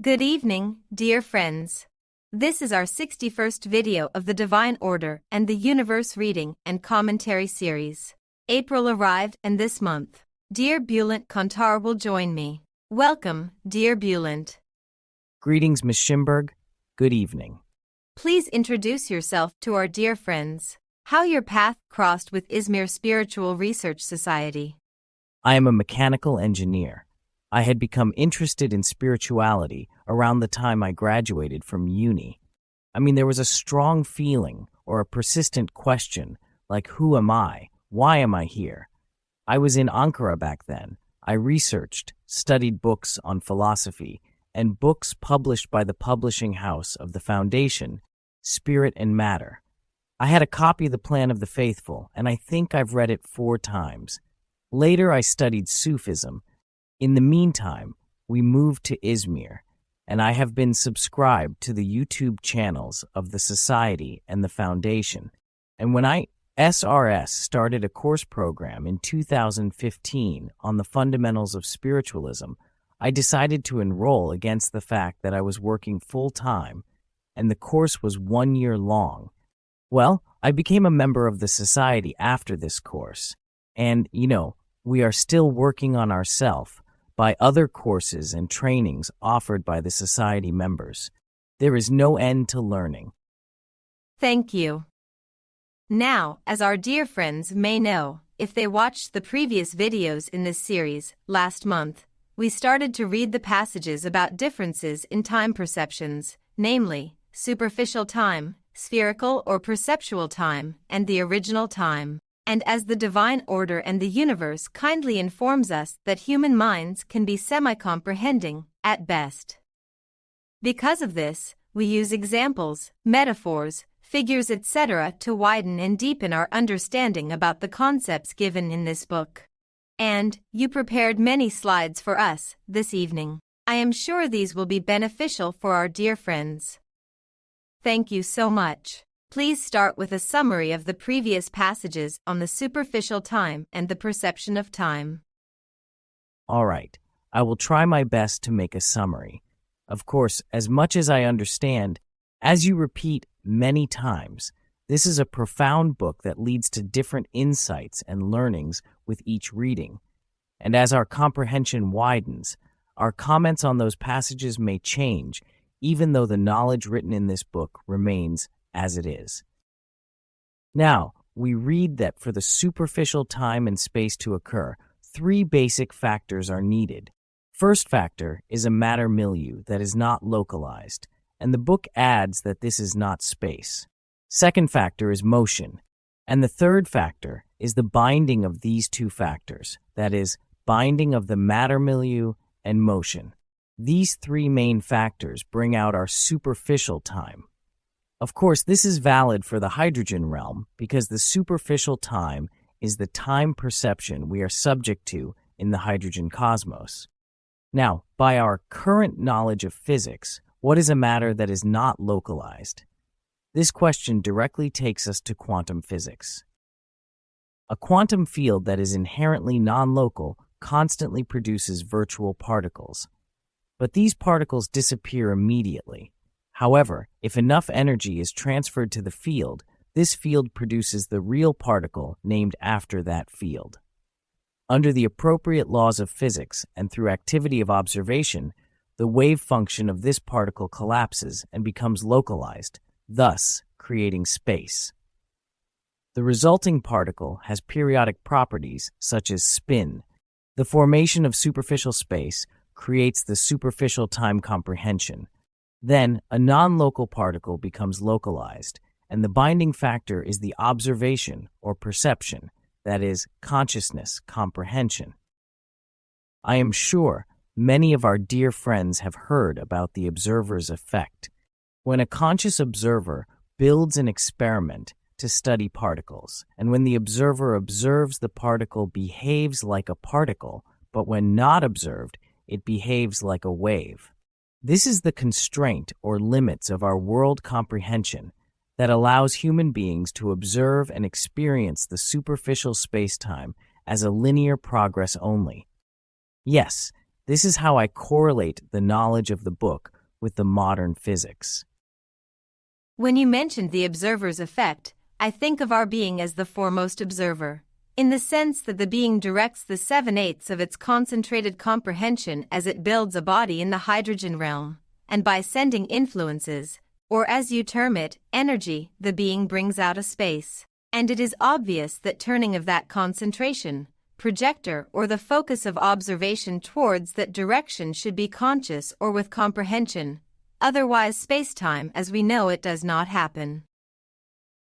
Good evening, dear friends. This is our 61st video of the Divine Order and the Universe Reading and Commentary series. April arrived and this month, dear Bülent Kantar will join me. Welcome, dear Bülent. Greetings, Ms. Schimberg. Good evening. Please introduce yourself to our dear friends. How your path crossed with ISRS Spiritual Research Society. I am a mechanical engineer. I had become interested in spirituality around the time I graduated from uni. There was a strong feeling or a persistent question, like who am I? Why am I here? I was in Ankara back then. I researched, studied books on philosophy, and books published by the publishing house of the foundation, Spirit and Matter. I had a copy of the Plan of the Faithful, and I think I've read it 4 times. Later, I studied Sufism. In the meantime, we moved to Izmir, and I have been subscribed to the YouTube channels of the Society and the Foundation. And when ISRS started a course program in 2015 on the fundamentals of spiritualism, I decided to enroll against the fact that I was working full-time, and the course was 1 year long. Well, I became a member of the Society after this course, and, we are still working on ourselves by other courses and trainings offered by the Society members. There is no end to learning. Thank you. Now, as our dear friends may know, if they watched the previous videos in this series, last month, we started to read the passages about differences in time perceptions, namely, superficial time, spherical or perceptual time, and the original time. And as the Divine Order and the Universe kindly informs us that human minds can be semi-comprehending, at best. Because of this, we use examples, metaphors, figures etc. to widen and deepen our understanding about the concepts given in this book. And, you prepared many slides for us, this evening. I am sure these will be beneficial for our dear friends. Thank you so much. Please start with a summary of the previous passages on the superficial time and the perception of time. All right, I will try my best to make a summary. Of course, as much as I understand, as you repeat many times, this is a profound book that leads to different insights and learnings with each reading. And as our comprehension widens, our comments on those passages may change, even though the knowledge written in this book remains as it is. Now, we read that for the superficial time and space to occur, 3 basic factors are needed. First factor is a matter milieu that is not localized, and the book adds that this is not space. Second factor is motion, and the third factor is the binding of these 2 factors, that is, binding of the matter milieu and motion. These 3 main factors bring out our superficial time. Of course, this is valid for the hydrogen realm because the superficial time is the time perception we are subject to in the hydrogen cosmos. Now, by our current knowledge of physics, what is a matter that is not localized? This question directly takes us to quantum physics. A quantum field that is inherently non-local constantly produces virtual particles. But these particles disappear immediately. However, if enough energy is transferred to the field, this field produces the real particle named after that field. Under the appropriate laws of physics and through activity of observation, the wave function of this particle collapses and becomes localized, thus creating space. The resulting particle has periodic properties such as spin. The formation of superficial space creates the superficial time comprehension. Then, a non-local particle becomes localized, and the binding factor is the observation or perception, that is, consciousness, comprehension. I am sure many of our dear friends have heard about the observer's effect. When a conscious observer builds an experiment to study particles, and when the observer observes the particle behaves like a particle, but when not observed, it behaves like a wave. This is the constraint or limits of our world comprehension that allows human beings to observe and experience the superficial space-time as a linear progress only. Yes, This is how I correlate the knowledge of the book with the modern physics. When you mentioned the observer's effect, I think of our being as the foremost observer, in the sense that the being directs the 7/8 of its concentrated comprehension as it builds a body in the hydrogen realm, and by sending influences, or as you term it, energy, the being brings out a space. And it is obvious that turning of that concentration, projector or the focus of observation towards that direction should be conscious or with comprehension, otherwise space-time as we know it does not happen.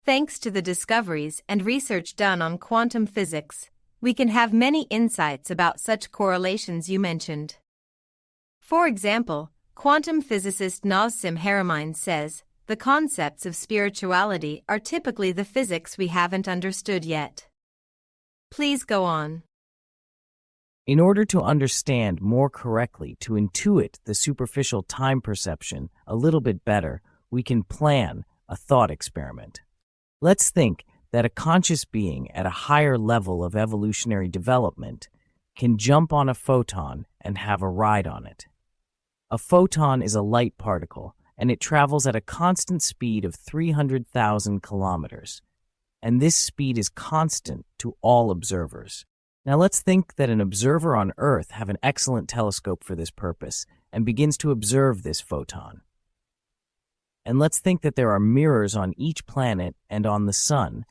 Thanks to the discoveries and research done on quantum physics, we can have many insights about such correlations you mentioned. For example, quantum physicist Nazım Hikmet says, the concepts of spirituality are typically the physics we haven't understood yet. Please go on. In order to understand more correctly, to intuit the superficial time perception a little bit better, we can plan a thought experiment. Let's think that a conscious being at a higher level of evolutionary development can jump on a photon and have a ride on it. A photon is a light particle, and it travels at a constant speed of 300,000 kilometers. And this speed is constant to all observers. Now let's think that an observer on Earth have an excellent telescope for this purpose and begins to observe this photon. And let's think that there are mirrors on each planet and on the Sun.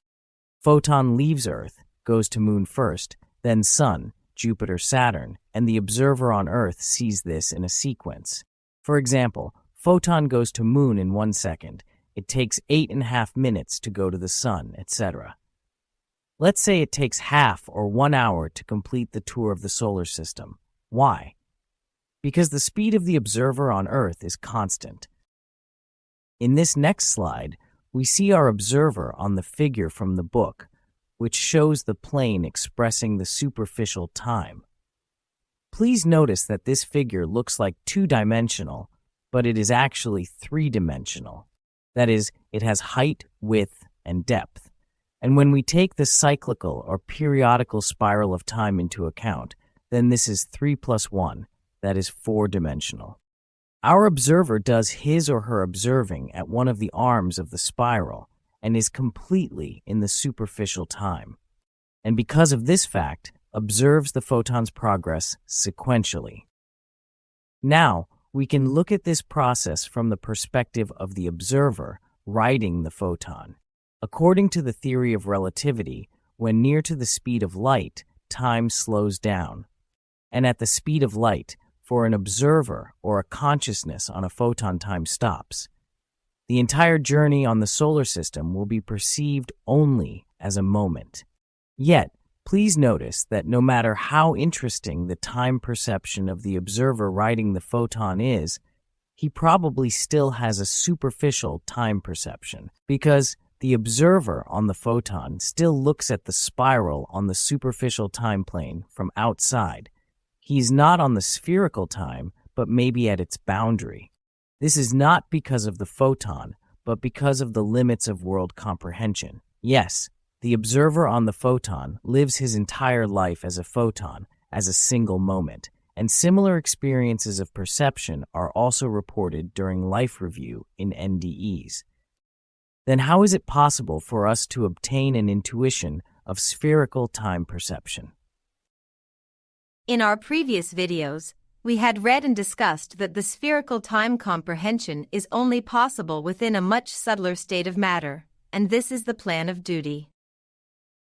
Photon leaves Earth, goes to Moon first, then Sun, Jupiter, Saturn, and the observer on Earth sees this in a sequence. For example, photon goes to Moon in 1 second. It takes 8.5 minutes to go to the Sun, etc. Let's say it takes half or 1 hour to complete the tour of the solar system. Why? Because the speed of the observer on Earth is constant. In this next slide, we see our observer on the figure from the book, which shows the plane expressing the superficial time. Please notice that this figure looks like 2-dimensional, but it is actually 3-dimensional. That is, it has height, width, and depth. And when we take the cyclical or periodical spiral of time into account, then this is 3 plus 1, that is 4-dimensional. Our observer does his or her observing at one of the arms of the spiral and is completely in the superficial time. And because of this fact, observes the photon's progress sequentially. Now, we can look at this process from the perspective of the observer riding the photon. According to the theory of relativity, when near to the speed of light, time slows down. And at the speed of light, for an observer or a consciousness on a photon, time stops. The entire journey on the solar system will be perceived only as a moment. Yet, please notice that no matter how interesting the time perception of the observer riding the photon is, he probably still has a superficial time perception because the observer on the photon still looks at the spiral on the superficial time plane from outside. He's not on the spherical time, but maybe at its boundary. This is not because of the photon, but because of the limits of world comprehension. Yes, the observer on the photon lives his entire life as a photon, as a single moment, and similar experiences of perception are also reported during life review in NDEs. Then how is it possible for us to obtain an intuition of spherical time perception? In our previous videos, we had read and discussed that the spherical time comprehension is only possible within a much subtler state of matter, and this is the plan of duty.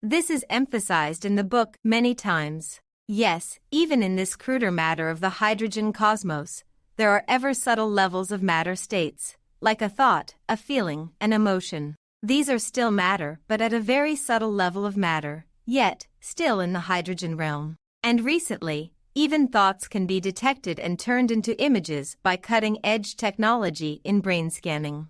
This is emphasized in the book many times. Yes, even in this cruder matter of the hydrogen cosmos, there are ever subtle levels of matter states, like a thought, a feeling, an emotion. These are still matter, but at a very subtle level of matter, yet still in the hydrogen realm. And recently, even thoughts can be detected and turned into images by cutting-edge technology in brain scanning.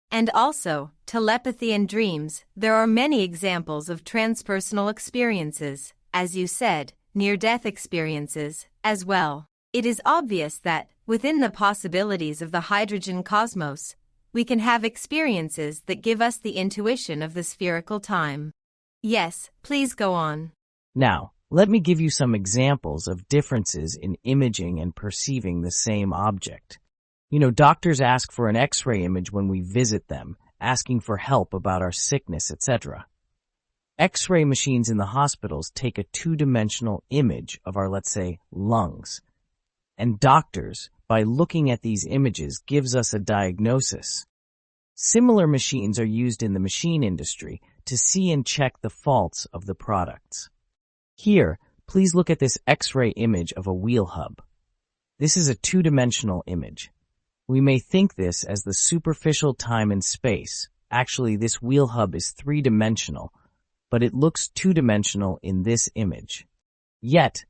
And also, telepathy and dreams, there are many examples of transpersonal experiences, as you said, near-death experiences, as well. It is obvious that, within the possibilities of the hydrogen cosmos, we can have experiences that give us the intuition of the spherical time. Yes, please go on. Now, Let me give you some examples of differences in imaging and perceiving the same object. Doctors ask for an X-ray image when we visit them, asking for help about our sickness, etc. X-ray machines in the hospitals take a two-dimensional image of our, let's say, lungs. And doctors, by looking at these images, gives us a diagnosis. Similar machines are used in the machine industry to see and check the faults of the products. Here, please look at this X-ray image of a wheel hub. This is a two-dimensional image. We may think this as the superficial time and space. Actually, this wheel hub is three-dimensional, but it looks two-dimensional in this image. Yet,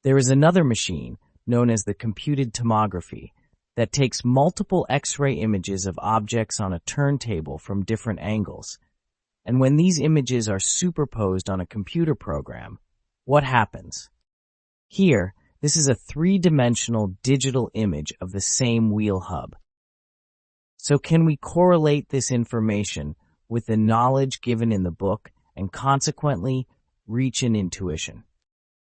there is another machine, known as the computed tomography, that takes multiple X-ray images of objects on a turntable from different angles. And when these images are superposed on a computer program, what happens? Here, this is a three-dimensional digital image of the same wheel hub. So can we correlate this information with the knowledge given in the book and consequently reach an intuition?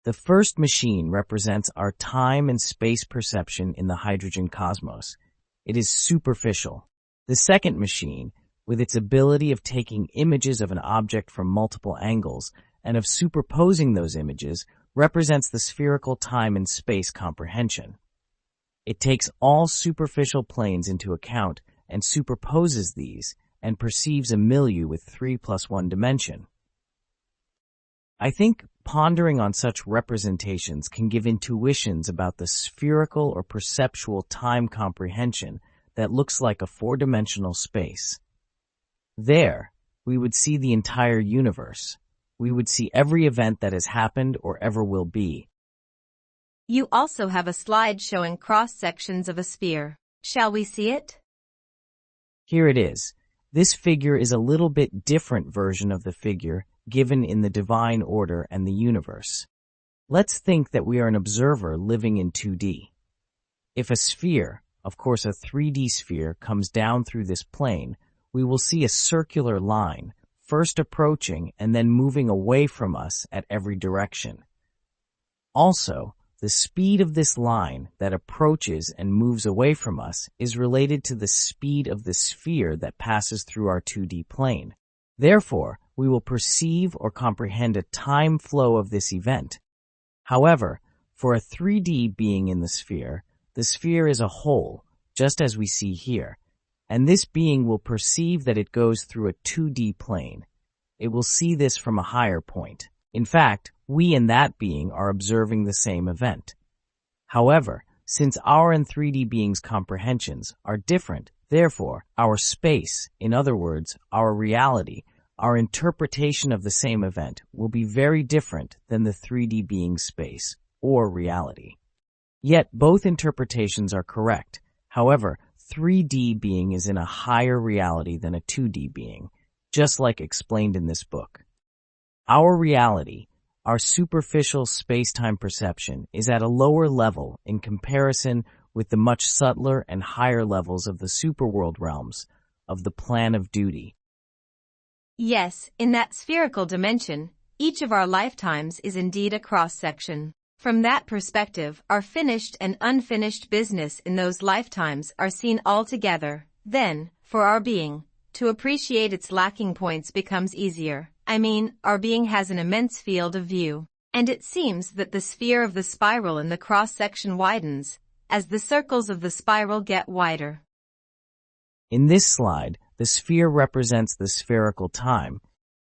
The first machine represents our time and space perception in the hydrogen cosmos. It is superficial. The second machine, with its ability of taking images of an object from multiple angles and of superposing those images, represents the spherical time and space comprehension. It takes all superficial planes into account and superposes these and perceives a milieu with 3+1 dimension. I think pondering on such representations can give intuitions about the spherical or perceptual time comprehension that looks like a four-dimensional space. There, we would see the entire universe. We would see every event that has happened or ever will be. You also have a slide showing cross-sections of a sphere. Shall we see it? Here it is. This figure is a little bit different version of the figure given in the divine order and the universe. Let's think that we are an observer living in 2D. If a sphere, of course a 3D sphere, comes down through this plane, we will see a circular line, first approaching and then moving away from us at every direction. Also, the speed of this line that approaches and moves away from us is related to the speed of the sphere that passes through our 2D plane. Therefore, we will perceive or comprehend a time flow of this event. However, for a 3D being in the sphere is a whole, just as we see here, and this being will perceive that it goes through a 2D plane. It will see this from a higher point. In fact, we and that being are observing the same event. However, since our and 3D beings' comprehensions are different, therefore, our space, in other words, our reality, our interpretation of the same event will be very different than the 3D being's space, or reality. Yet, both interpretations are correct. However, 3D being is in a higher reality than a 2D being, just like explained in this book. Our reality, our superficial space-time perception, is at a lower level in comparison with the much subtler and higher levels of the superworld realms of the Plan of Duty. Yes, in that spherical dimension, each of our lifetimes is indeed a cross-section. From that perspective, our finished and unfinished business in those lifetimes are seen all together. Then, for our being, to appreciate its lacking points becomes easier. Our being has an immense field of view, and it seems that the sphere of the spiral in the cross-section widens as the circles of the spiral get wider. In this slide, the sphere represents the spherical time,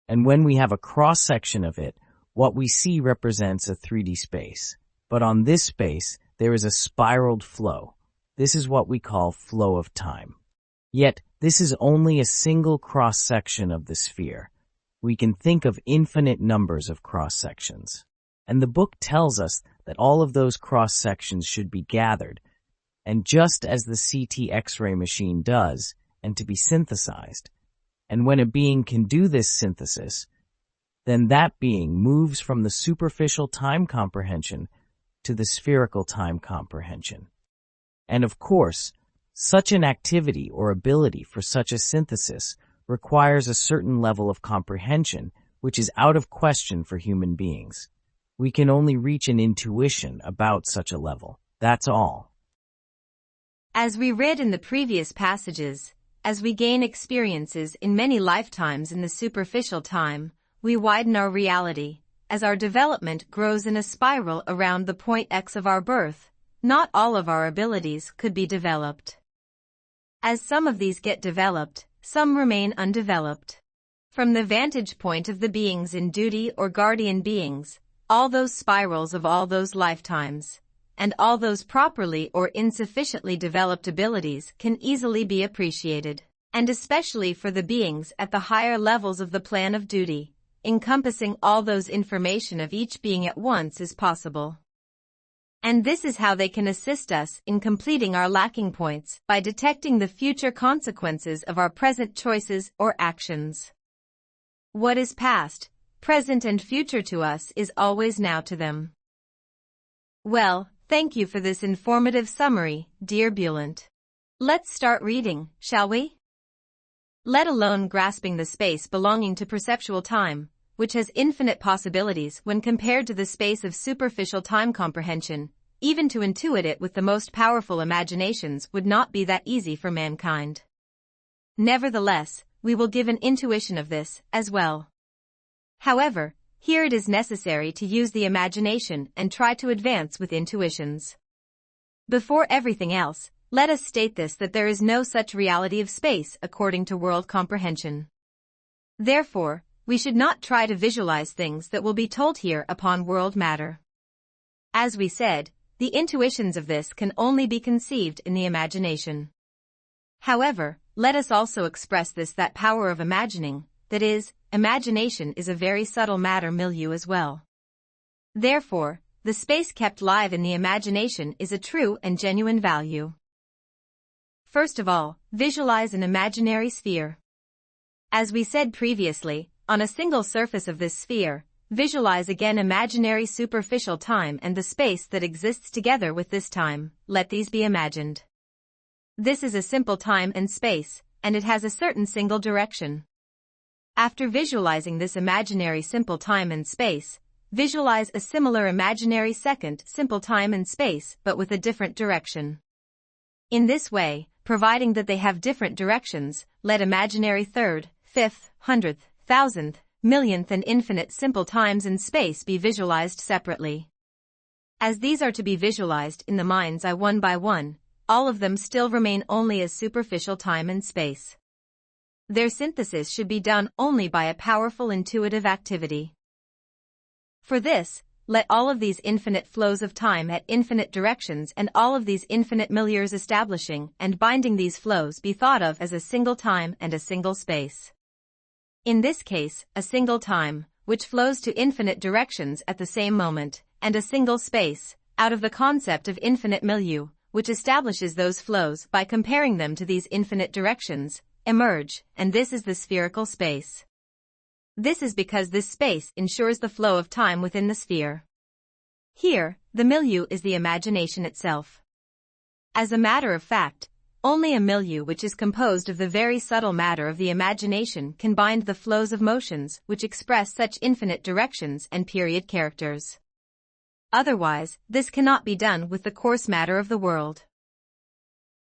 and when we have a cross-section of it, what we see represents a 3D space. But on this space, there is a spiraled flow. This is what we call flow of time. Yet, this is only a single cross-section of the sphere. We can think of infinite numbers of cross-sections. And the book tells us that all of those cross-sections should be gathered, and just as the CT X-ray machine does, and to be synthesized. And when a being can do this synthesis, then that being moves from the superficial time comprehension to the spherical time comprehension. And of course, such an activity or ability for such a synthesis requires a certain level of comprehension, which is out of question for human beings. We can only reach an intuition about such a level. That's all. As we read in the previous passages, as we gain experiences in many lifetimes in the superficial time, we widen our reality. As our development grows in a spiral around the point X of our birth, not all of our abilities could be developed. As some of these get developed, some remain undeveloped. From the vantage point of the beings in duty or guardian beings, all those spirals of all those lifetimes, and all those properly or insufficiently developed abilities can easily be appreciated, and especially for the beings at the higher levels of the plan of duty, encompassing all those information of each being at once is possible. And this is how they can assist us in completing our lacking points by detecting the future consequences of our present choices or actions. What is past, present and future to us is always now to them. Well, thank you for this informative summary, dear Bülent. Let's start reading, shall we? Let alone grasping the space belonging to perceptual time, which has infinite possibilities when compared to the space of superficial time comprehension, even to intuit it with the most powerful imaginations would not be that easy for mankind. Nevertheless, we will give an intuition of this as well. However, here it is necessary to use the imagination and try to advance with intuitions. Before everything else, let us state this that there is no such reality of space according to world comprehension. Therefore, we should not try to visualize things that will be told here upon world matter. As we said, the intuitions of this can only be conceived in the imagination. However, let us also express this that power of imagining, that is, imagination is a very subtle matter milieu as well. Therefore, the space kept live in the imagination is a true and genuine value. First of all, visualize an imaginary sphere. As we said previously, on a single surface of this sphere, visualize again imaginary superficial time and the space that exists together with this time, let these be imagined. This is a simple time and space, and it has a certain single direction. After visualizing this imaginary simple time and space, visualize a similar imaginary second simple time and space but with a different direction. In this way, providing that they have different directions, let imaginary third, fifth, hundredth, thousandth, millionth and infinite simple times and space be visualized separately. As these are to be visualized in the mind's eye one by one, all of them still remain only as superficial time and space. Their synthesis should be done only by a powerful intuitive activity. For this, let all of these infinite flows of time at infinite directions and all of these infinite milieus establishing and binding these flows be thought of as a single time and a single space. In this case, a single time, which flows to infinite directions at the same moment, and a single space, out of the concept of infinite milieu, which establishes those flows by comparing them to these infinite directions, emerge, and this is the spherical space. This is because this space ensures the flow of time within the sphere. Here, the milieu is the imagination itself. As a matter of fact, only a milieu which is composed of the very subtle matter of the imagination can bind the flows of motions which express such infinite directions and period characters. Otherwise, this cannot be done with the coarse matter of the world.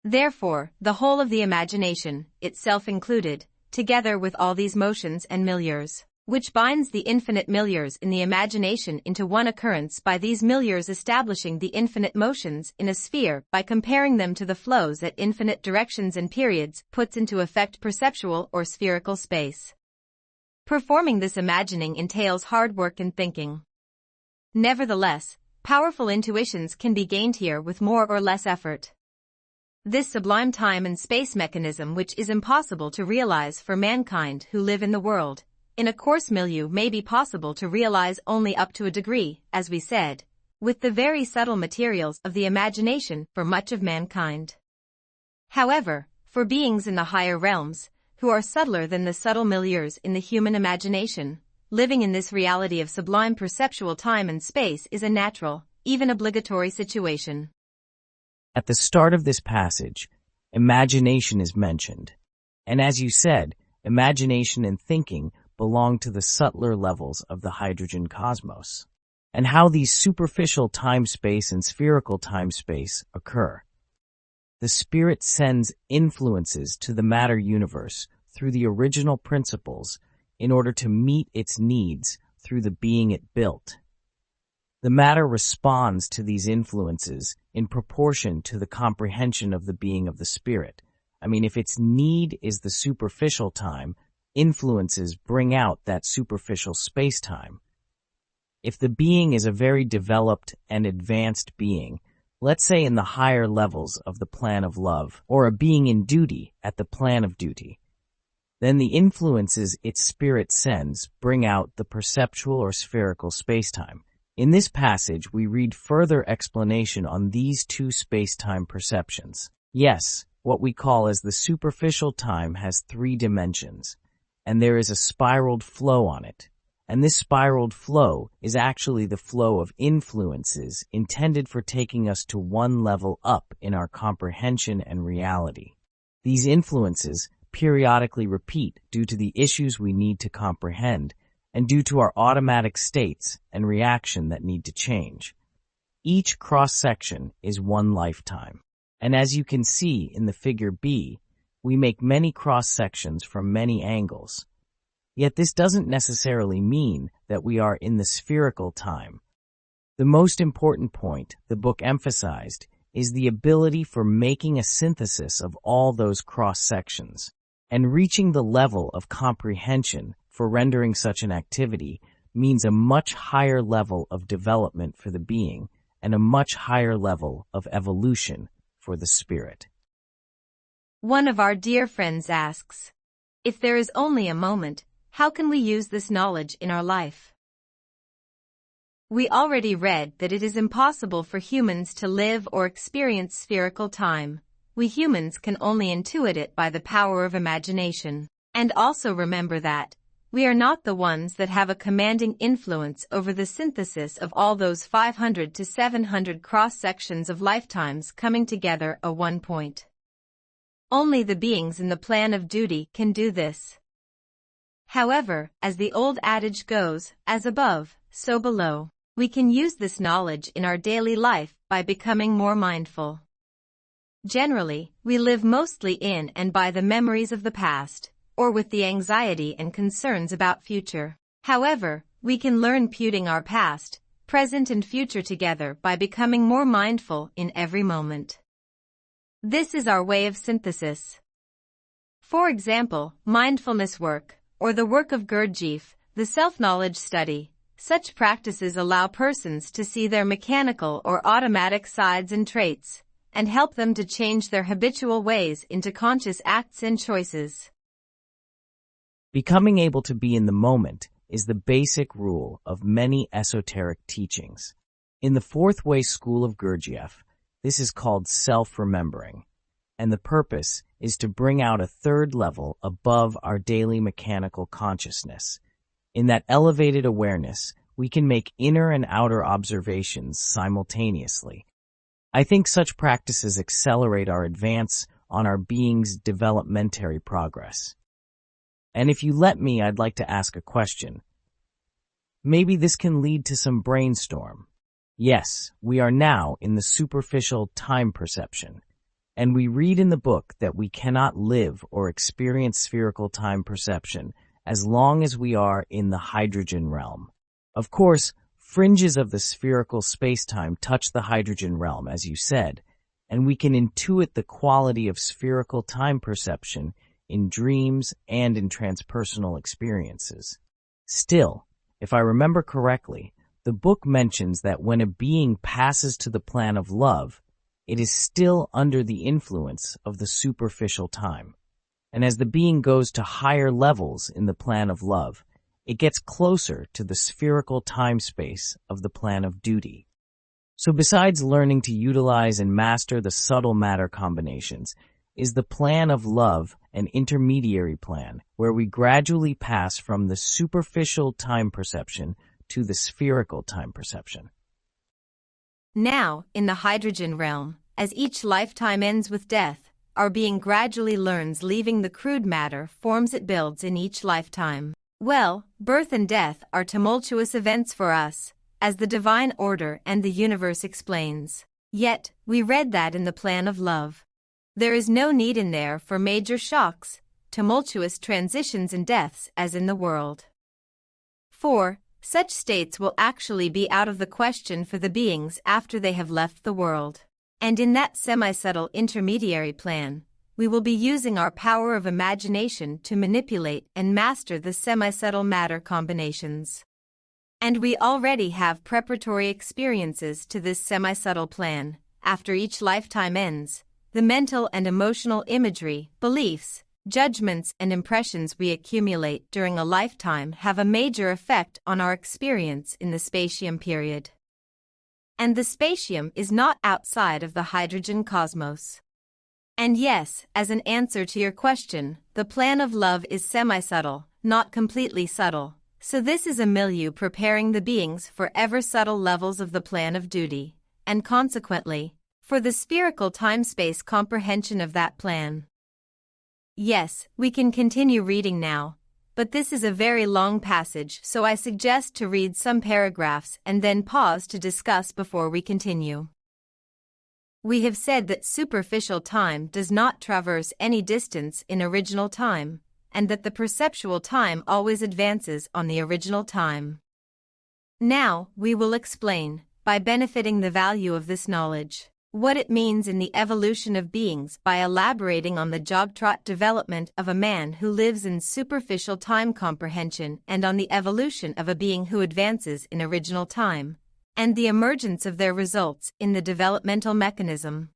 Therefore, the whole of the imagination, itself included, together with all these motions and milieus, which binds the infinite milieus in the imagination into one occurrence by these milieus establishing the infinite motions in a sphere by comparing them to the flows at infinite directions and periods, puts into effect perceptual or spherical space. Performing this imagining entails hard work and thinking. Nevertheless, powerful intuitions can be gained here with more or less effort. This sublime time and space mechanism which is impossible to realize for mankind who live in the world, in a coarse milieu may be possible to realize only up to a degree, as we said, with the very subtle materials of the imagination for much of mankind. However, for beings in the higher realms, who are subtler than the subtle milieus in the human imagination, living in this reality of sublime perceptual time and space is a natural, even obligatory situation. At the start of this passage, imagination is mentioned. And as you said, imagination and thinking belong to the subtler levels of the hydrogen cosmos. and how these superficial time-space and spherical time-space occur. The spirit sends influences to the matter universe through the original principles in order to meet its needs through the being it built. The matter responds to these influences in proportion to the comprehension of the being of the spirit. If its need is the superficial time, influences bring out that superficial space-time. If the being is a very developed and advanced being, let's say in the higher levels of the plan of love, or a being in duty at the plan of duty, then the influences its spirit sends bring out the perceptual or spherical spacetime. In this passage, we read further explanation on these two spacetime perceptions. Yes, what we call as the superficial time has 3 dimensions, and there is a spiraled flow on it. And this spiraled flow is actually the flow of influences intended for taking us to one level up in our comprehension and reality. These influences periodically repeat due to the issues we need to comprehend and due to our automatic states and reaction that need to change. Each cross-section is one lifetime. And as you can see in the figure B, we make many cross-sections from many angles. Yet this doesn't necessarily mean that we are in the spherical time. The most important point the book emphasized is the ability for making a synthesis of all those cross-sections, and reaching the level of comprehension for rendering such an activity means a much higher level of development for the being and a much higher level of evolution for the spirit. One of our dear friends asks, if there is only a moment, how can we use this knowledge in our life? We already read that it is impossible for humans to live or experience spherical time. We humans can only intuit it by the power of imagination. And also remember that we are not the ones that have a commanding influence over the synthesis of all those 500 to 700 cross-sections of lifetimes coming together at one point. Only the beings in the plan of duty can do this. However, as the old adage goes, as above, so below, we can use this knowledge in our daily life by becoming more mindful. Generally, we live mostly in and by the memories of the past, or with the anxiety and concerns about future. However, we can learn putting our past, present and future together by becoming more mindful in every moment. This is our way of synthesis. For example, mindfulness work, or the work of Gurdjieff, the self-knowledge study. Such practices allow persons to see their mechanical or automatic sides and traits, and help them to change their habitual ways into conscious acts and choices. Becoming able to be in the moment is the basic rule of many esoteric teachings. In the Fourth Way School of Gurdjieff, this is called self-remembering, and the purpose is to bring out a third level above our daily mechanical consciousness. In that elevated awareness, we can make inner and outer observations simultaneously. I think such practices accelerate our advance on our being's developmentary progress. And if you let me, I'd like to ask a question. Maybe this can lead to some brainstorm. Yes, we are now in the superficial time perception, and we read in the book that we cannot live or experience spherical time perception as long as we are in the hydrogen realm. Of course, fringes of the spherical spacetime touch the hydrogen realm, as you said, and we can intuit the quality of spherical time perception in dreams and in transpersonal experiences. Still, if I remember correctly, the book mentions that when a being passes to the plan of love, it is still under the influence of the superficial time. And as the being goes to higher levels in the plan of love, it gets closer to the spherical time-space of the plan of duty. So besides learning to utilize and master the subtle matter combinations, is the plan of love an intermediary plan where we gradually pass from the superficial time perception to the spherical time perception. Now, in the hydrogen realm, as each lifetime ends with death, our being gradually learns leaving the crude matter forms it builds in each lifetime. Well, birth and death are tumultuous events for us, as the divine order and the universe explains. Yet, we read that in the plan of love. There is no need in there for major shocks, tumultuous transitions and deaths as in the world. 4. Such states will actually be out of the question for the beings after they have left the world. And in that semi-subtle intermediary plan, we will be using our power of imagination to manipulate and master the semi-subtle matter combinations. And we already have preparatory experiences to this semi-subtle plan. After each lifetime ends, the mental and emotional imagery, beliefs, judgments and impressions we accumulate during a lifetime have a major effect on our experience in the spatium period. And the spatium is not outside of the hydrogen cosmos. And yes, as an answer to your question, the plan of love is semi-subtle, not completely subtle. So this is a milieu preparing the beings for ever subtle levels of the plan of duty, and consequently, for the spherical time-space comprehension of that plan. Yes, we can continue reading now, but this is a very long passage, so I suggest to read some paragraphs and then pause to discuss before we continue. We have said that superficial time does not traverse any distance in original time, and that the perceptual time always advances on the original time. Now, we will explain, by benefiting the value of this knowledge, what it means in the evolution of beings by elaborating on the jogtrot development of a man who lives in superficial time comprehension and on the evolution of a being who advances in original time, and the emergence of their results in the developmental mechanism.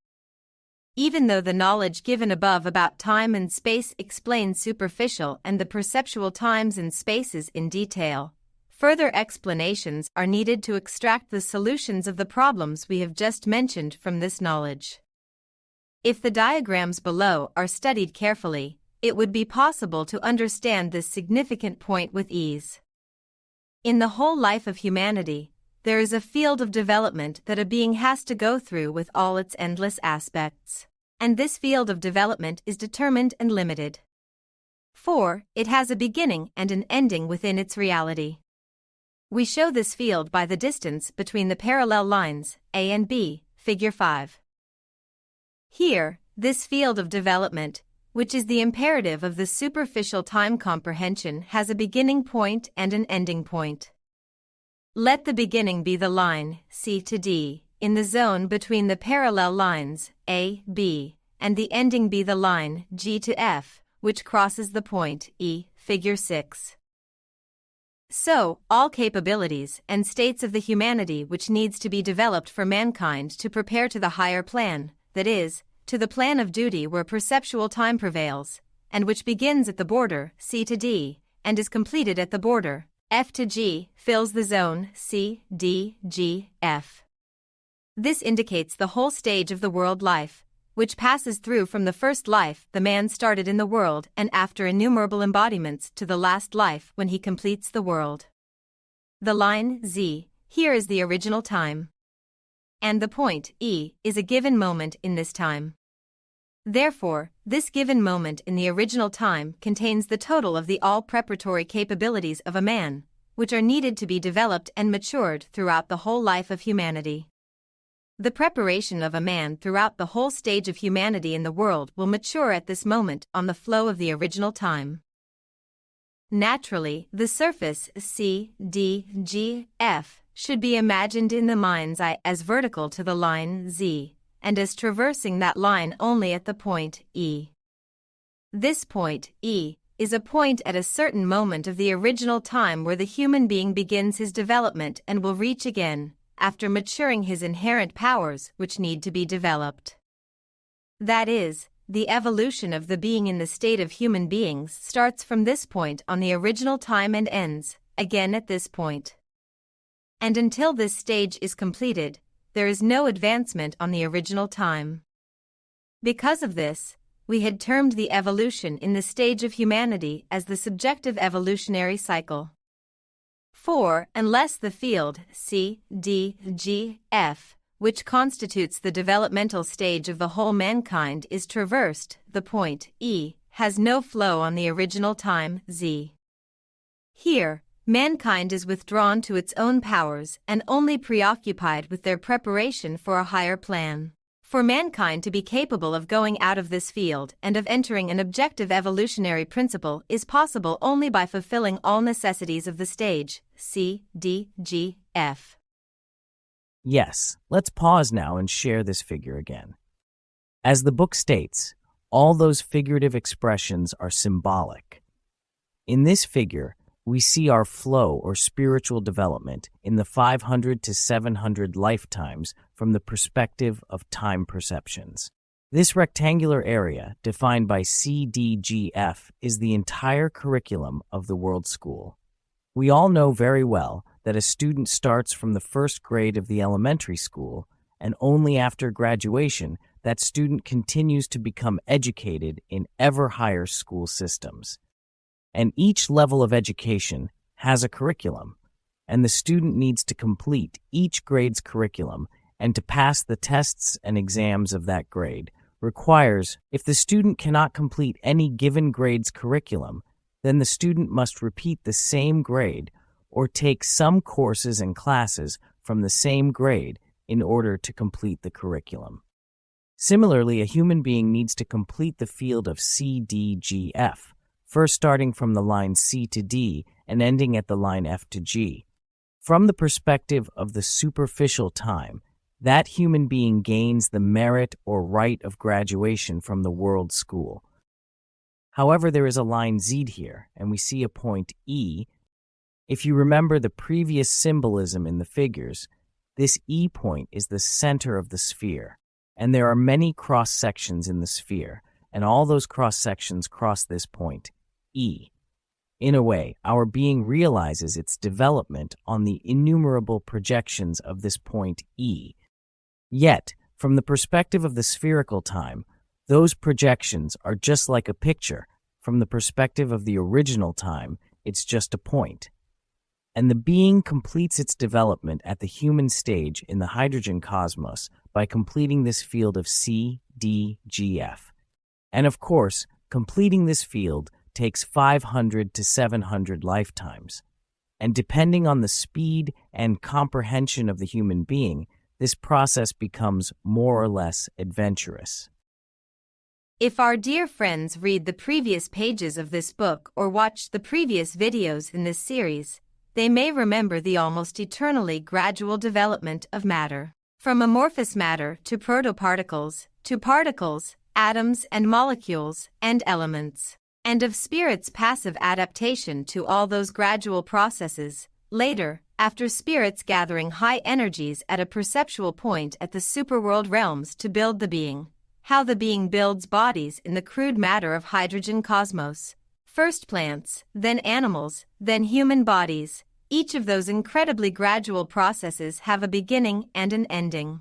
Even though the knowledge given above about time and space explains superficial and the perceptual times and spaces in detail, further explanations are needed to extract the solutions of the problems we have just mentioned from this knowledge. If the diagrams below are studied carefully, it would be possible to understand this significant point with ease. In the whole life of humanity, there is a field of development that a being has to go through with all its endless aspects. And this field of development is determined and limited. 4. It has a beginning and an ending within its reality. We show this field by the distance between the parallel lines, A and B, figure 5. Here, this field of development, which is the imperative of the superficial time comprehension, has a beginning point and an ending point. Let the beginning be the line, C to D, in the zone between the parallel lines, A, B, and the ending be the line, G to F, which crosses the point, E, figure 6. So, all capabilities and states of the humanity which needs to be developed for mankind to prepare to the higher plan, that is, to the plan of duty where perceptual time prevails, and which begins at the border, C to D, and is completed at the border, F to G, fills the zone, C, D, G, F. This indicates the whole stage of the world life, which passes through from the first life the man started in the world and after innumerable embodiments to the last life when he completes the world. The line, Z, here is the original time. And the point, E, is a given moment in this time. Therefore, this given moment in the original time contains the total of the all preparatory capabilities of a man, which are needed to be developed and matured throughout the whole life of humanity. The preparation of a man throughout the whole stage of humanity in the world will mature at this moment on the flow of the original time. Naturally, the surface C, D, G, F should be imagined in the mind's eye as vertical to the line Z, and as traversing that line only at the point E. This point, E, is a point at a certain moment of the original time where the human being begins his development and will reach again, after maturing his inherent powers which need to be developed. That is, the evolution of the being in the state of human beings starts from this point on the original time and ends, again at this point. And until this stage is completed, there is no advancement on the original time. Because of this, we had termed the evolution in the stage of humanity as the subjective evolutionary cycle. 4. Unless the field C, D, G, F, which constitutes the developmental stage of the whole mankind, is traversed, the point E has no flow on the original time Z. Here, Mankind is withdrawn to its own powers and only preoccupied with their preparation for a higher plan. For mankind to be capable of going out of this field and of entering an objective evolutionary principle is possible only by fulfilling all necessities of the stage, C, D, G, F. Yes, let's pause now and share this figure again. As the book states, all those figurative expressions are symbolic. In this figure, we see our flow or spiritual development in the 500 to 700 lifetimes from the perspective of time perceptions. This rectangular area, defined by CDGF, is the entire curriculum of the World School. We all know very well that a student starts from the first grade of the elementary school, and only after graduation that student continues to become educated in ever higher school systems. And each level of education has a curriculum, and the student needs to complete each grade's curriculum and to pass the tests and exams of that grade requires, if the student cannot complete any given grade's curriculum, then the student must repeat the same grade or take some courses and classes from the same grade in order to complete the curriculum. Similarly, a human being needs to complete the field of CDGF, first starting from the line C to D and ending at the line F to G. From the perspective of the superficial time, that human being gains the merit or right of graduation from the world school. However, there is a line Z here, and we see a point E. If you remember the previous symbolism in the figures, this E point is the center of the sphere, and there are many cross-sections in the sphere, and all those cross-sections cross this point, E. In a way, our being realizes its development on the innumerable projections of this point E. Yet, from the perspective of the spherical time, those projections are just like a picture. From the perspective of the original time, it's just a point. And the being completes its development at the human stage in the hydrogen cosmos by completing this field of C, D, G, F. And of course, completing this field takes 500 to 700 lifetimes. And depending on the speed and comprehension of the human being, this process becomes more or less adventurous. If our dear friends read the previous pages of this book or watch the previous videos in this series, they may remember the almost eternally gradual development of matter. From amorphous matter to protoparticles, to particles, atoms and molecules, and elements. And of spirit's passive adaptation to all those gradual processes, later, after spirits gathering high energies at a perceptual point at the superworld realms to build the being. How the being builds bodies in the crude matter of hydrogen cosmos. First plants, then animals, then human bodies. Each of those incredibly gradual processes have a beginning and an ending.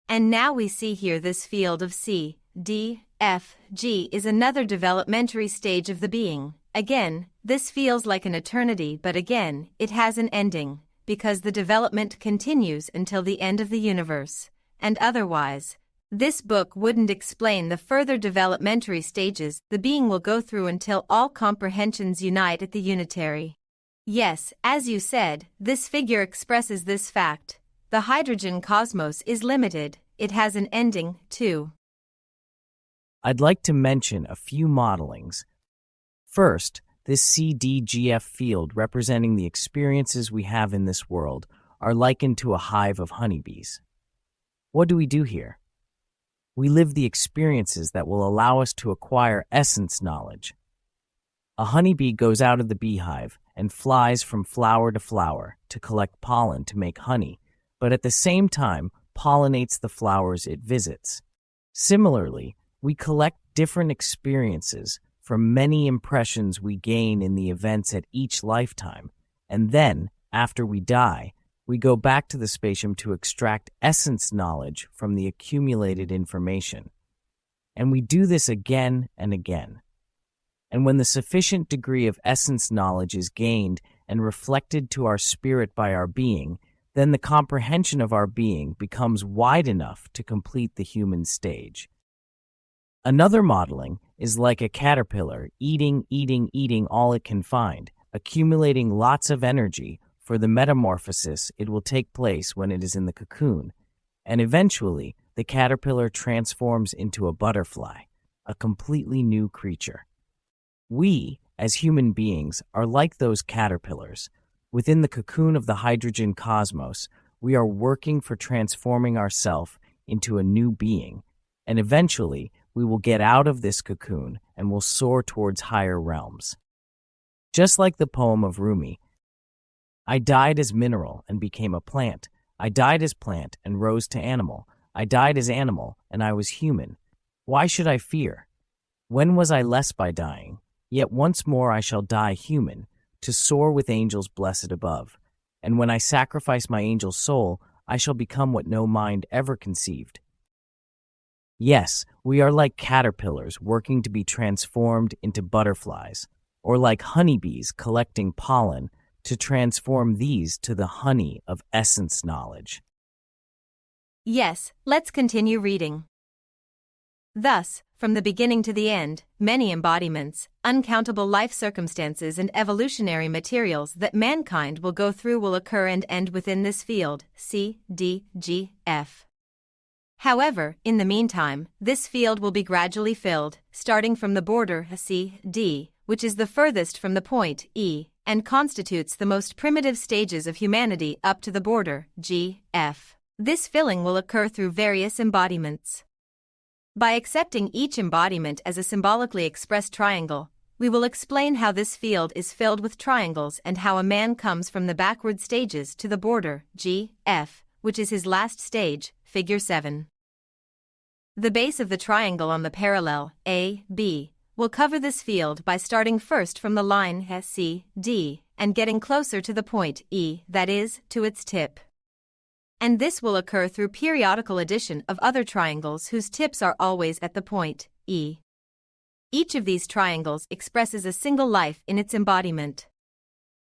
And now we see here this field of C, D, F, G is another developmentary stage of the being. Again, this feels like an eternity, but again, it has an ending, because the development continues until the end of the universe. And otherwise, this book wouldn't explain the further developmentary stages the being will go through until all comprehensions unite at the unitary. Yes, as you said, this figure expresses this fact. The hydrogen cosmos is limited. It has an ending, too. I'd like to mention a few modelings. First, this CDGF field representing the experiences we have in this world are likened to a hive of honeybees. What do we do here? We live the experiences that will allow us to acquire essence knowledge. A honeybee goes out of the beehive and flies from flower to flower to collect pollen to make honey, but at the same time pollinates the flowers it visits. Similarly, we collect different experiences from many impressions we gain in the events at each lifetime, and then, after we die, we go back to the spatium to extract essence knowledge from the accumulated information. And we do this again and again. And when the sufficient degree of essence knowledge is gained and reflected to our spirit by our being, then the comprehension of our being becomes wide enough to complete the human stage. Another modeling is like a caterpillar eating all it can find accumulating lots of energy for the metamorphosis it will take place when it is in the cocoon, and eventually the caterpillar transforms into a butterfly, a completely new creature. We, as human beings, are like those caterpillars. Within the cocoon of the hydrogen cosmos, we are working for transforming ourselves into a new being, and eventually we will get out of this cocoon and will soar towards higher realms. Just like the poem of Rumi, I died as mineral and became a plant. I died as plant and rose to animal. I died as animal and I was human. Why should I fear? When was I less by dying? Yet once more I shall die human, to soar with angels blessed above. And when I sacrifice my angel soul, I shall become what no mind ever conceived. Yes, we are like caterpillars working to be transformed into butterflies, or like honeybees collecting pollen to transform these to the honey of essence knowledge. Yes, let's continue reading. Thus, from the beginning to the end, many embodiments, uncountable life circumstances and evolutionary materials that mankind will go through will occur and end within this field, C, D, G, F. However, in the meantime, this field will be gradually filled, starting from the border C, D, which is the furthest from the point E, and constitutes the most primitive stages of humanity up to the border G, F. This filling will occur through various embodiments. By accepting each embodiment as a symbolically expressed triangle, we will explain how this field is filled with triangles and how a man comes from the backward stages to the border G, F, which is his last stage, figure 7. The base of the triangle on the parallel A, B will cover this field by starting first from the line C, D and getting closer to the point E, that is, to its tip. And this will occur through periodical addition of other triangles whose tips are always at the point E. Each of these triangles expresses a single life in its embodiment.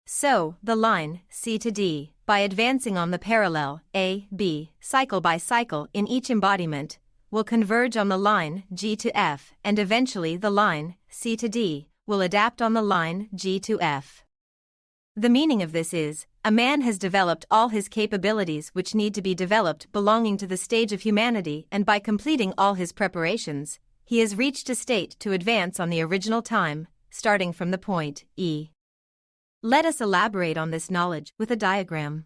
So, the line C to D, by advancing on the parallel A, B, cycle by cycle in each embodiment, will converge on the line G to F, and eventually the line C to D will adapt on the line G to F. The meaning of this is, a man has developed all his capabilities which need to be developed belonging to the stage of humanity, and by completing all his preparations, he has reached a state to advance on the original time, starting from the point E. Let us elaborate on this knowledge with a diagram.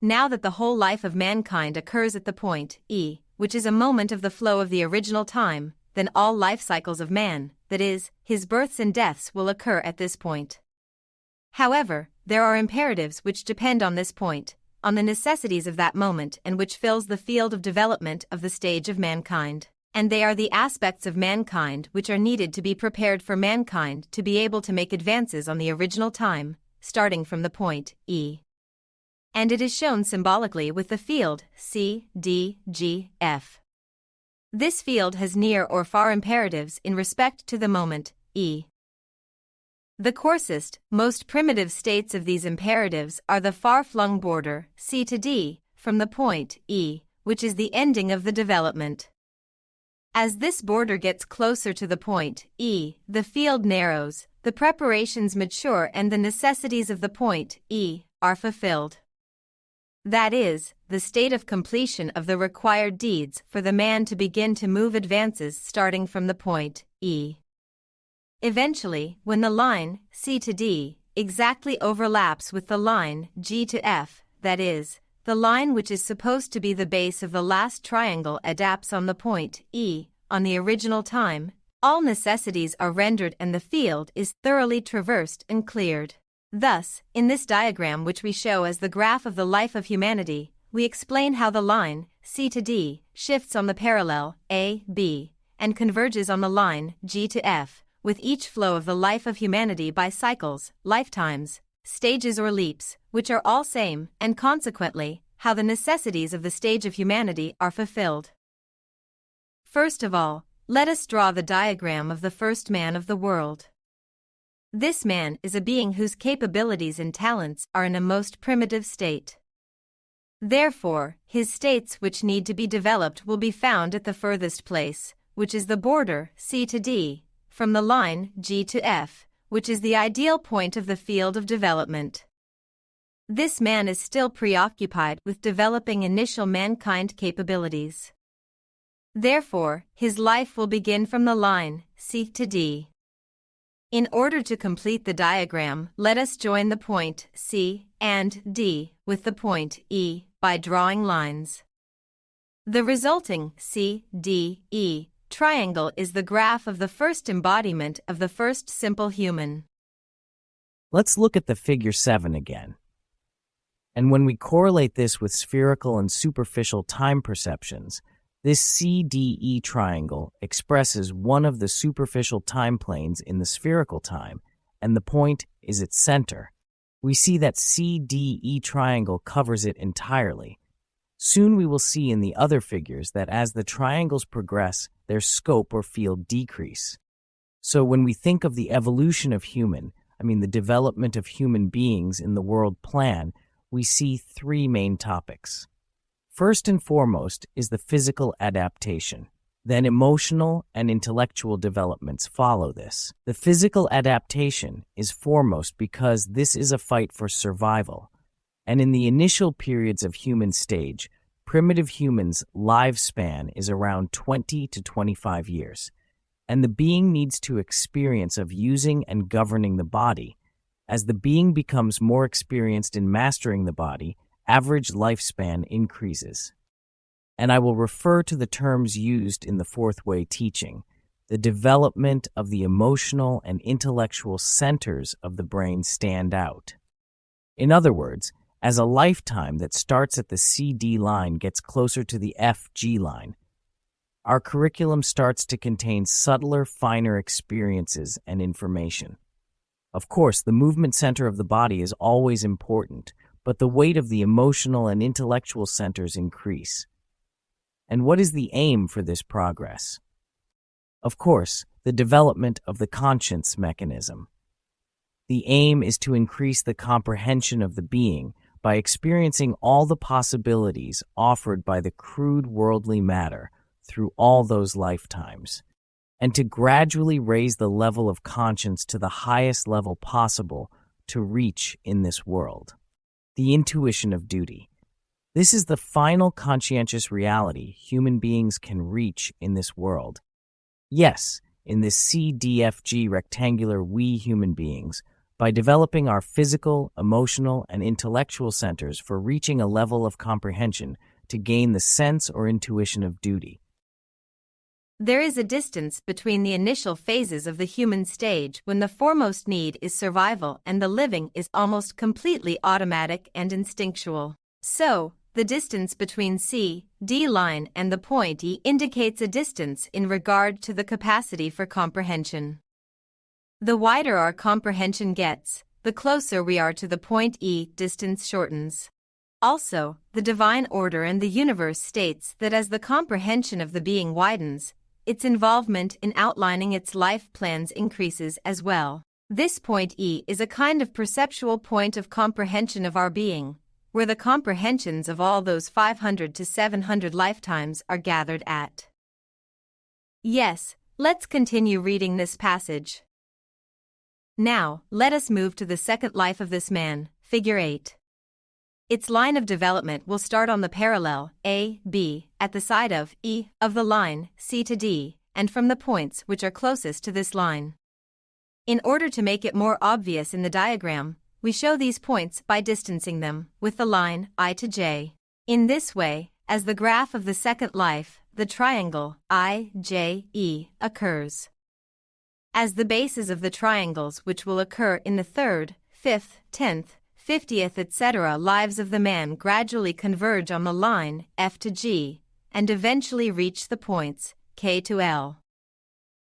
Now that the whole life of mankind occurs at the point E, which is a moment of the flow of the original time, then all life cycles of man, that is, his births and deaths, will occur at this point. However, there are imperatives which depend on this point, on the necessities of that moment, and which fills the field of development of the stage of mankind. And they are the aspects of mankind which are needed to be prepared for mankind to be able to make advances on the original time, starting from the point E. And it is shown symbolically with the field C, D, G, F. This field has near or far imperatives in respect to the moment E. The coarsest, most primitive states of these imperatives are the far-flung border C to D from the point E, which is the ending of the development. As this border gets closer to the point E, the field narrows, the preparations mature, and the necessities of the point E are fulfilled. That is, the state of completion of the required deeds for the man to begin to move advances starting from the point E. Eventually, when the line C to D exactly overlaps with the line G to F, that is, the line which is supposed to be the base of the last triangle adapts on the point E, on the original time, all necessities are rendered and the field is thoroughly traversed and cleared. Thus, in this diagram which we show as the graph of the life of humanity, we explain how the line C to D shifts on the parallel A, B, and converges on the line G to F, with each flow of the life of humanity by cycles, lifetimes, stages or leaps, which are all same, and consequently, how the necessities of the stage of humanity are fulfilled. First of all, let us draw the diagram of the first man of the world. This man is a being whose capabilities and talents are in a most primitive state. Therefore, his states which need to be developed will be found at the furthest place, which is the border C to D, from the line G to F, which is the ideal point of the field of development. This man is still preoccupied with developing initial mankind capabilities. Therefore, his life will begin from the line C to D. In order to complete the diagram, let us join the point C and D with the point E by drawing lines. The resulting CDE triangle is the graph of the first embodiment of the first simple human. Let's look at the figure 7 again. And when we correlate this with spherical and superficial time perceptions, this CDE triangle expresses one of the superficial time planes in the spherical time, and the point is its center. We see that CDE triangle covers it entirely. Soon we will see in the other figures that as the triangles progress, their scope or field decrease. So when we think of the evolution of the development of human beings in the world plan, we see 3 main topics. First and foremost is the physical adaptation. Then emotional and intellectual developments follow this. The physical adaptation is foremost because this is a fight for survival. And in the initial periods of human stage, primitive humans' lifespan is around 20 to 25 years. And the being needs to experience of using and governing the body. As the being becomes more experienced in mastering the body, average lifespan increases. And I will refer to the terms used in the fourth way teaching. The development of the emotional and intellectual centers of the brain stand out. In other words, as a lifetime that starts at the CD line gets closer to the FG line, our curriculum starts to contain subtler, finer experiences and information. Of course, the movement center of the body is always important, but the weight of the emotional and intellectual centers increase. And what is the aim for this progress? Of course, the development of the conscience mechanism. The aim is to increase the comprehension of the being by experiencing all the possibilities offered by the crude worldly matter through all those lifetimes, and to gradually raise the level of conscience to the highest level possible to reach in this world. The intuition of duty. This is the final conscientious reality human beings can reach in this world. Yes, in this CDFG rectangular we human beings, by developing our physical, emotional, and intellectual centers for reaching a level of comprehension to gain the sense or intuition of duty. There is a distance between the initial phases of the human stage when the foremost need is survival and the living is almost completely automatic and instinctual. So, the distance between C-D line and the point E indicates a distance in regard to the capacity for comprehension. The wider our comprehension gets, the closer we are to the point E, distance shortens. Also, the divine order in the universe states that as the comprehension of the being widens, its involvement in outlining its life plans increases as well. This point E is a kind of perceptual point of comprehension of our being, where the comprehensions of all those 500 to 700 lifetimes are gathered at. Yes, let's continue reading this passage. Now, let us move to the second life of this man, figure 8. Its line of development will start on the parallel A-B at the side of E of the line C to D and from the points which are closest to this line. In order to make it more obvious in the diagram, we show these points by distancing them with the line I to J. In this way, as the graph of the second life, the triangle IJE occurs. As the bases of the triangles which will occur in the third, fifth, 10th, 50th etc. lives of the man gradually converge on the line F to G and eventually reach the points K to L.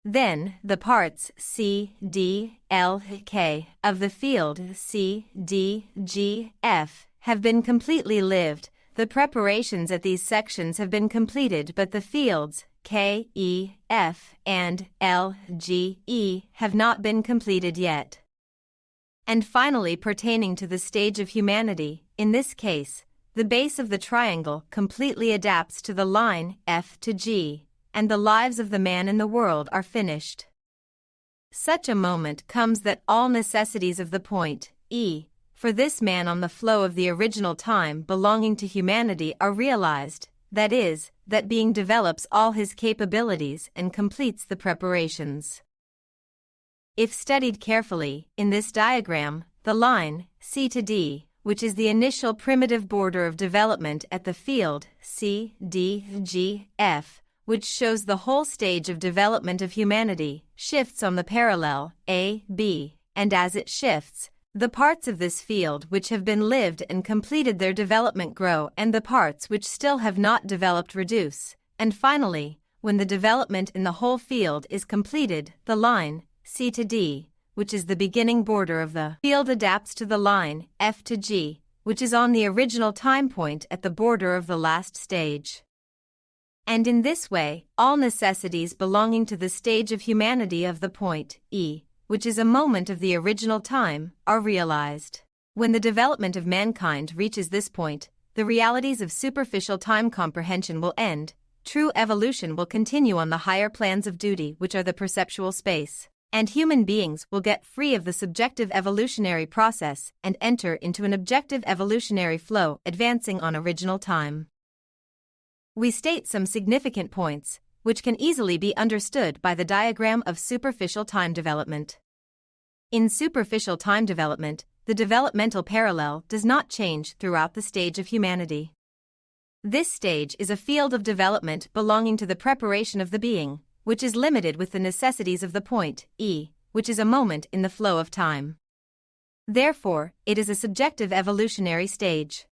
Then, the parts C, D, L, K of the field C, D, G, F have been completely lived. The preparations at these sections have been completed, but the fields K, E, F, and L, G, E have not been completed yet. And finally, pertaining to the stage of humanity, in this case, the base of the triangle completely adapts to the line F to G, and the lives of the man in the world are finished. Such a moment comes that all necessities of the point, for this man on the flow of the original time belonging to humanity are realized, that is, that being develops all his capabilities and completes the preparations. If studied carefully, in this diagram, the line, C to D, which is the initial primitive border of development at the field, C, D, G, F, which shows the whole stage of development of humanity, shifts on the parallel, A, B, and as it shifts, the parts of this field which have been lived and completed their development grow and the parts which still have not developed reduce, and finally, when the development in the whole field is completed, the line, C to D, which is the beginning border of the field adapts to the line, F to G, which is on the original time point at the border of the last stage. And in this way, all necessities belonging to the stage of humanity of the point, E, which is a moment of the original time, are realized. When the development of mankind reaches this point, the realities of superficial time comprehension will end, true evolution will continue on the higher plans of duty which are the perceptual space, and human beings will get free of the subjective evolutionary process and enter into an objective evolutionary flow advancing on original time. We state some significant points, which can easily be understood by the diagram of superficial time development. In superficial time development, the developmental parallel does not change throughout the stage of humanity. This stage is a field of development belonging to the preparation of the being, which is limited with the necessities of the point, E, which is a moment in the flow of time. Therefore, it is a subjective evolutionary stage.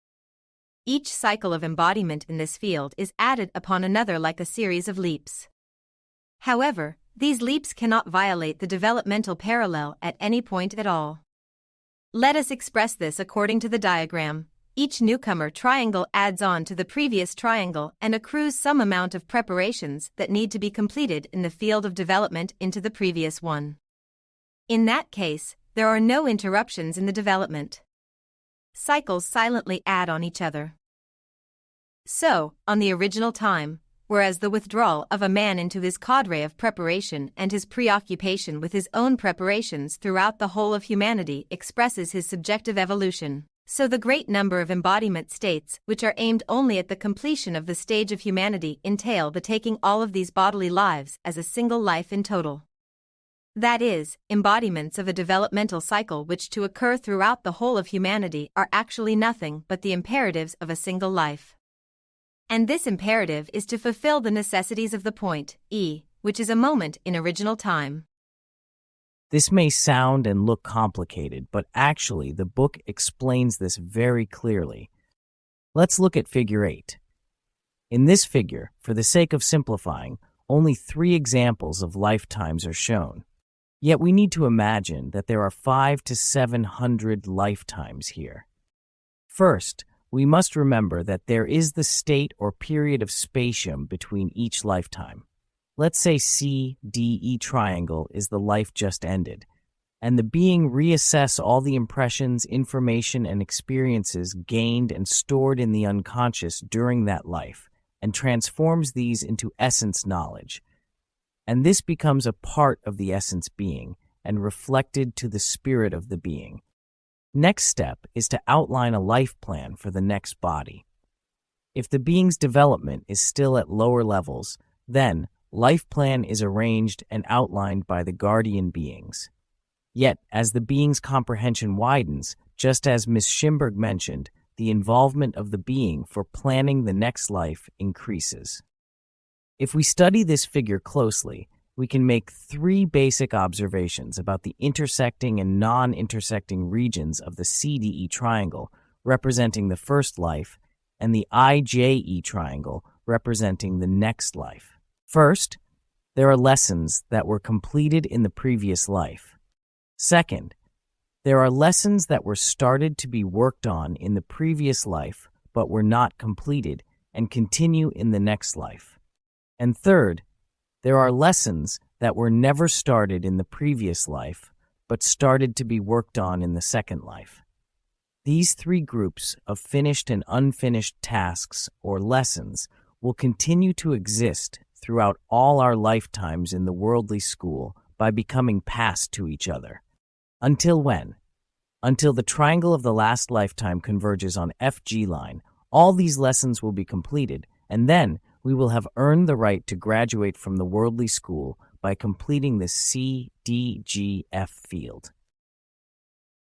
Each cycle of embodiment in this field is added upon another like a series of leaps. However, these leaps cannot violate the developmental parallel at any point at all. Let us express this according to the diagram. Each newcomer triangle adds on to the previous triangle and accrues some amount of preparations that need to be completed in the field of development into the previous one. In that case, there are no interruptions in the development. Cycles silently add on each other. So, on the original time, whereas the withdrawal of a man into his cadre of preparation and his preoccupation with his own preparations throughout the whole of humanity expresses his subjective evolution, so the great number of embodiment states which are aimed only at the completion of the stage of humanity entail the taking all of these bodily lives as a single life in total. That is, embodiments of a developmental cycle which to occur throughout the whole of humanity are actually nothing but the imperatives of a single life. And this imperative is to fulfill the necessities of the point, E, which is a moment in original time. This may sound and look complicated, but actually the book explains this very clearly. Let's look at Figure 8. In this figure, for the sake of simplifying, only 3 examples of lifetimes are shown. Yet we need to imagine that there are 500 to 700 lifetimes here. First, we must remember that there is the state or period of spatium between each lifetime. Let's say CDE triangle is the life just ended, and the being reassess all the impressions, information, and experiences gained and stored in the unconscious during that life, and transforms these into essence knowledge. And this becomes a part of the essence being, and reflected to the spirit of the being. Next step is to outline a life plan for the next body. If the being's development is still at lower levels, then life plan is arranged and outlined by the guardian beings. Yet, as the being's comprehension widens, just as Ms. Schimberg mentioned, the involvement of the being for planning the next life increases. If we study this figure closely, we can make 3 basic observations about the intersecting and non-intersecting regions of the CDE triangle, representing the first life, and the IJE triangle, representing the next life. First, there are lessons that were completed in the previous life. Second, there are lessons that were started to be worked on in the previous life but were not completed and continue in the next life. And third, there are lessons that were never started in the previous life but started to be worked on in the second life. These 3 groups of finished and unfinished tasks or lessons will continue to exist throughout all our lifetimes in the worldly school by becoming passed to each other. Until when? Until the triangle of the last lifetime converges on FG line, all these lessons will be completed, and then we will have earned the right to graduate from the worldly school by completing the CDGF field.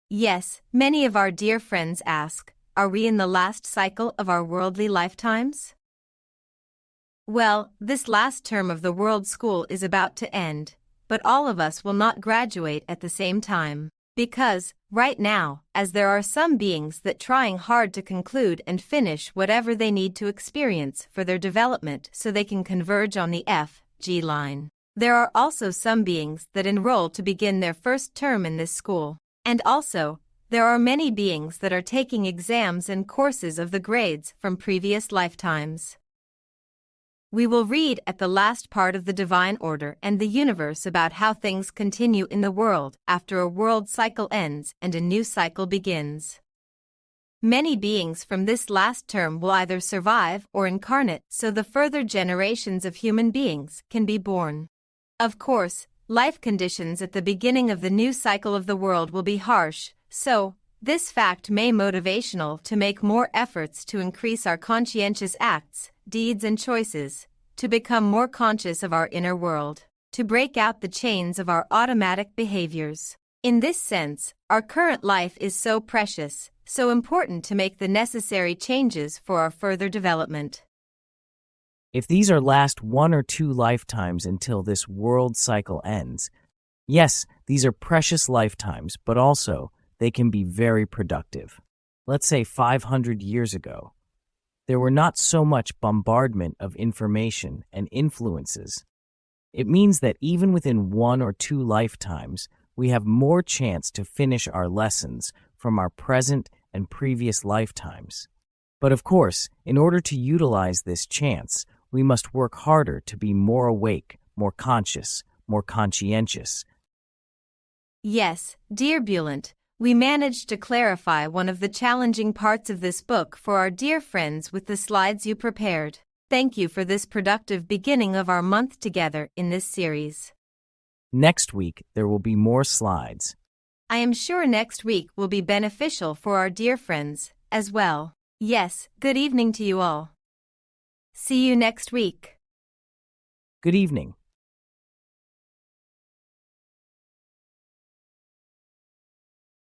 Yes, many of our dear friends ask, are we in the last cycle of our worldly lifetimes? Well, this last term of the world school is about to end, but all of us will not graduate at the same time. Because, right now, as there are some beings that trying hard to conclude and finish whatever they need to experience for their development so they can converge on the FG line. There are also some beings that enroll to begin their first term in this school. And also, there are many beings that are taking exams and courses of the grades from previous lifetimes. We will read at the last part of the divine order and the universe about how things continue in the world after a world cycle ends and a new cycle begins. Many beings from this last term will either survive or incarnate so the further generations of human beings can be born. Of course, life conditions at the beginning of the new cycle of the world will be harsh, so this fact may motivational to make more efforts to increase our conscientious acts, deeds and choices, to become more conscious of our inner world, to break out the chains of our automatic behaviors. In this sense, our current life is so precious, so important to make the necessary changes for our further development. If these are last 1 or 2 lifetimes until this world cycle ends, yes, these are precious lifetimes, but also they can be very productive. Let's say 500 years ago, there were not so much bombardment of information and influences. It means that even within 1 or 2 lifetimes, we have more chance to finish our lessons from our present and previous lifetimes. But of course, in order to utilize this chance, we must work harder to be more awake, more conscious, more conscientious. Yes, dear Bülent, we managed to clarify one of the challenging parts of this book for our dear friends with the slides you prepared. Thank you for this productive beginning of our month together in this series. Next week, there will be more slides. I am sure next week will be beneficial for our dear friends as well. Yes, good evening to you all. See you next week. Good evening.